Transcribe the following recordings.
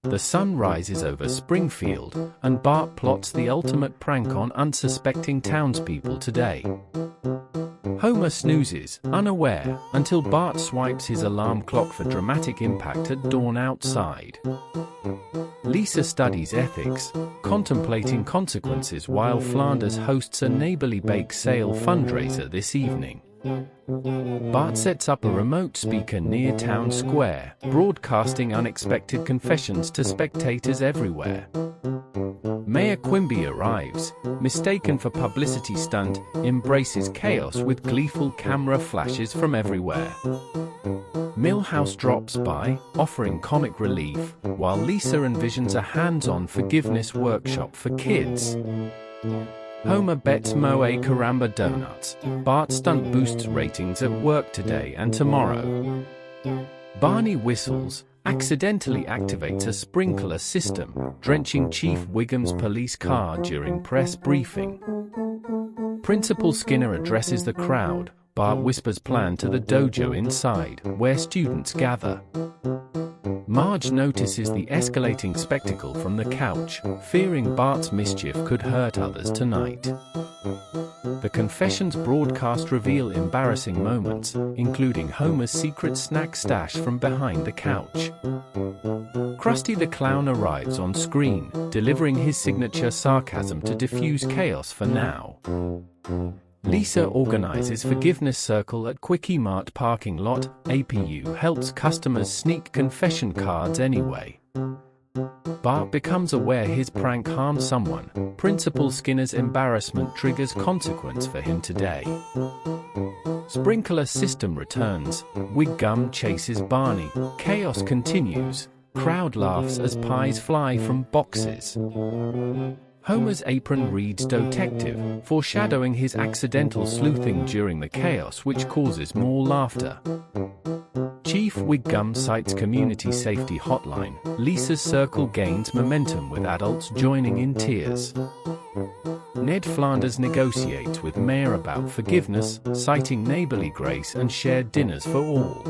The sun rises over Springfield, and Bart plots the ultimate prank on unsuspecting townspeople today. Homer snoozes, unaware, until Bart swipes his alarm clock for dramatic impact at dawn outside. Lisa studies ethics, contemplating consequences while Flanders hosts a neighborly bake sale fundraiser this evening. Bart sets up a remote speaker near town square, broadcasting unexpected confessions to spectators everywhere. Mayor Quimby arrives, mistaken for publicity stunt, embraces chaos with gleeful camera flashes from everywhere. Milhouse drops by, offering comic relief, while Lisa envisions a hands-on forgiveness workshop for kids. Homer bets Moe Caramba donuts. Bart stunt boosts ratings at work today and tomorrow. Barney whistles, accidentally activates a sprinkler system, drenching Chief Wiggum's police car during press briefing. Principal Skinner addresses the crowd. Bart whispers plan to the dojo inside, where students gather. Marge notices the escalating spectacle from the couch, fearing Bart's mischief could hurt others tonight. The confessions broadcast reveal embarrassing moments, including Homer's secret snack stash from behind the couch. Krusty the Clown arrives on screen, delivering his signature sarcasm to diffuse chaos for now. Lisa organizes forgiveness circle at Kwik-E-Mart parking lot. APU helps customers sneak confession cards anyway. Bart becomes aware his prank harms someone. Principal Skinner's embarrassment triggers consequence for him today. Sprinkler system returns. Wiggum chases Barney. Chaos continues. Crowd laughs as pies fly from boxes. Homer's apron reads detective, foreshadowing his accidental sleuthing during the chaos, which causes more laughter. Chief Wiggum cites community safety hotline. Lisa's circle gains momentum with adults joining in tears. Ned Flanders negotiates with Mayor about forgiveness, citing neighborly grace and shared dinners for all.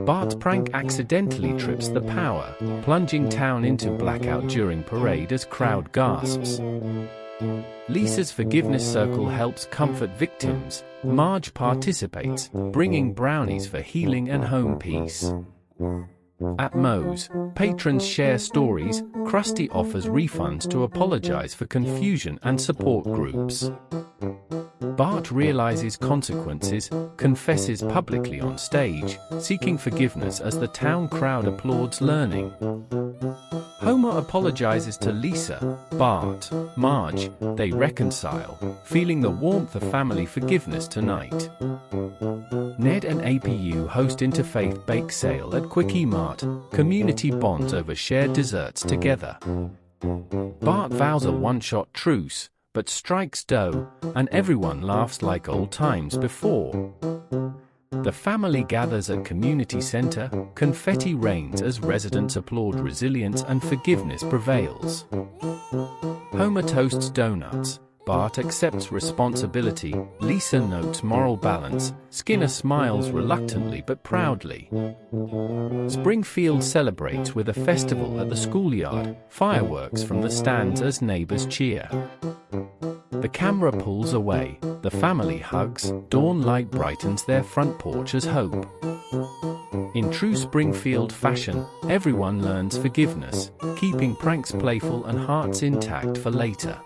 Bart's prank accidentally trips the power, plunging town into blackout during parade as crowd gasps. Lisa's forgiveness circle helps comfort victims. Marge participates, bringing brownies for healing and home peace. At Moe's, patrons share stories. Krusty offers refunds to apologize for confusion and support groups. Bart realizes consequences, confesses publicly on stage, seeking forgiveness as the town crowd applauds learning. Homer apologizes to Lisa, Bart, Marge. They reconcile, feeling the warmth of family forgiveness tonight. Ned and APU host interfaith bake sale at Kwik-E-Mart. Community bonds over shared desserts together. Bart vows a one-shot truce, but strikes dough, and everyone laughs like old times before. The family gathers at community center. Confetti rains as residents applaud resilience and forgiveness prevails. Homer toasts donuts. Bart accepts responsibility. Lisa notes moral balance. Skinner smiles reluctantly but proudly. Springfield celebrates with a festival at the schoolyard. Fireworks from the stands as neighbors cheer. The camera pulls away. The family hugs. Dawn light brightens their front porch as hope. In true Springfield fashion, everyone learns forgiveness, keeping pranks playful and hearts intact for later.